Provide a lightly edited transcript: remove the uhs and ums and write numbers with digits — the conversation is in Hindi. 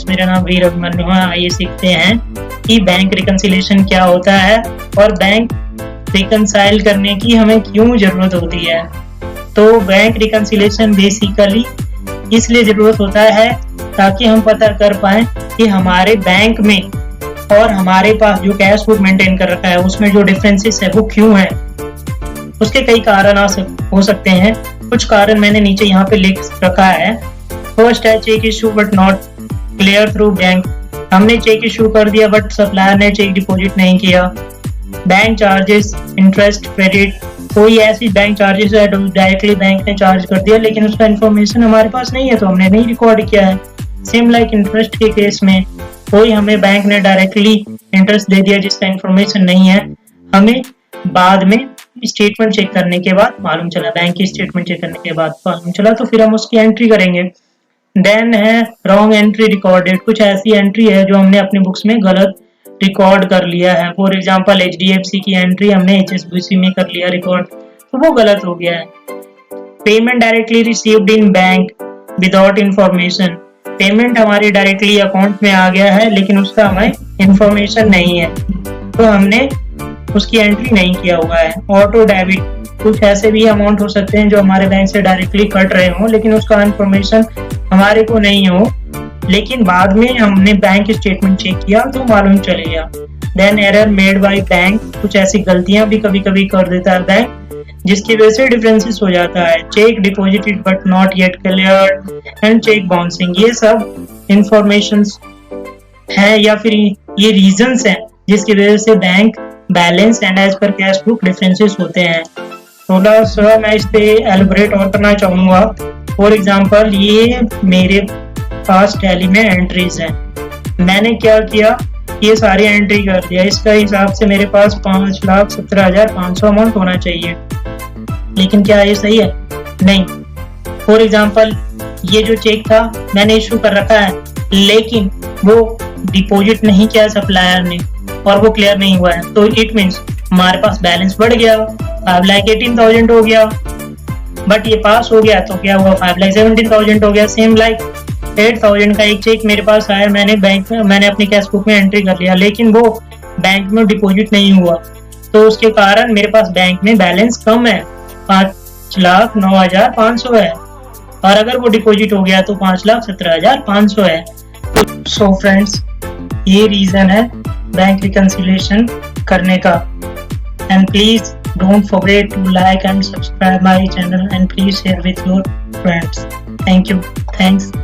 फ्रेंड्स, मेरा नाम वीर अभिमन्यु है। आइए सीखते हैं कि बैंक रिकंसिलिएशन क्या होता है और बैंक रिकंसाइल करने की हमें क्यों जरूरत होती है। तो बैंक रिकंसिलिएशन बेसिकली इसलिए जरूरत होता है ताकि हम पता कर पाए कि हमारे बैंक में और हमारे पास जो कैश बुक मेंटेन कर रखा है उसमें जो डिफरेंसेस है वो क्यों है। उसके कई कारण हो सकते हैं। कुछ कारण मैंने नीचे यहाँ पे लिख रखा है। फर्स्ट है cheque issue but not clear through bank. हमने चेक इशू कर दिया बट सप्लायर ने चेक डिपॉजिट नहीं किया। बैंक चार्जेस, इंटरेस्ट, क्रेडिट, कोई ऐसी बैंक चार्जेस है जो डायरेक्टली बैंक ने चार्ज कर दिया लेकिन उसका इन्फॉर्मेशन हमारे पास नहीं है तो हमने नहीं रिकॉर्ड किया है। सेम लाइक इंटरेस्ट के केस में कोई हमें बैंक ने डायरेक्टली इंटरेस्ट दे दिया जिसका इन्फॉर्मेशन नहीं है, हमें बाद में स्टेटमेंट चेक करने के बाद मालूम चला, बैंक की स्टेटमेंट चेक करने के बाद मालूम चला, तो फिर हम उसकी एंट्री करेंगे। देन है रॉन्ग एंट्री रिकॉर्डेड। कुछ ऐसी एंट्री है जो हमने अपनी बुक्स में गलत रिकॉर्ड कर लिया है। फॉर एग्जांपल HDFC की एंट्री हमने HSBC में कर लिया रिकॉर्ड, तो वो गलत हो गया है। Payment directly received in bank without information. Payment हमारी डायरेक्टली अकाउंट में आ गया है लेकिन उसका हमें इंफॉर्मेशन नहीं है तो हमने उसकी एंट्री नहीं किया हुआ है। ऑटो डेबिट, कुछ ऐसे भी अमाउंट हो सकते हैं जो हमारे बैंक से डायरेक्टली कट रहे हो लेकिन उसका इंफॉर्मेशन हमारे को नहीं हो, लेकिन बाद में हमने बैंक स्टेटमेंट चेक किया तो मालूम चले गया। Then error made by bank, कुछ ऐसी गलतियां भी कभी कभी कर देता है बैंक जिसकी वजह से डिफरेंसेस हो जाता है। Check deposited but not yet cleared and cheque bouncing, ये सब इंफॉर्मेशंस है या फिर ये रीजंस हैं जिसकी वजह से bank balance and as per cash book differences होते हैं। थोड़ा सा मैं इस पे एलिब्रेट और करना चाहूँगा। फॉर एग्जांपल ये मेरे पास टैली में एंट्रीज हैं, मैंने क्या किया, ये सारी एंट्री कर दिया, इसका हिसाब से मेरे पास 5,17,500 अमाउंट होना चाहिए, लेकिन क्या ये सही है? नहीं। फॉर एग्जांपल ये जो चेक था मैंने इशू कर रखा है लेकिन वो डिपॉजिट नहीं किया सप्लायर ने और वो क्लियर नहीं हुआ है, तो इट मीन्स हमारे पास बैलेंस बढ़ गया, 5,18,000 हो गया, बट ये पास हो गया तो क्या हुआ, 5,17,000 हो गया। सेम लाइक 8,000 का एक चेक मेरे पास आया, मैंने अपनी कैश बुक में एंट्री कर लिया लेकिन वो बैंक में डिपॉजिट नहीं हुआ, तो उसके कारण मेरे पास बैंक में बैलेंस कम है, 5,09,500 है, और अगर वो डिपॉजिट हो गया तो 5,17,500 है। सो फ्रेंड्स, ये रीजन है बैंक रिकंसिलिएशन करने का। And please don't forget to like and subscribe my channel and please share with your friends. Thank you. Thanks.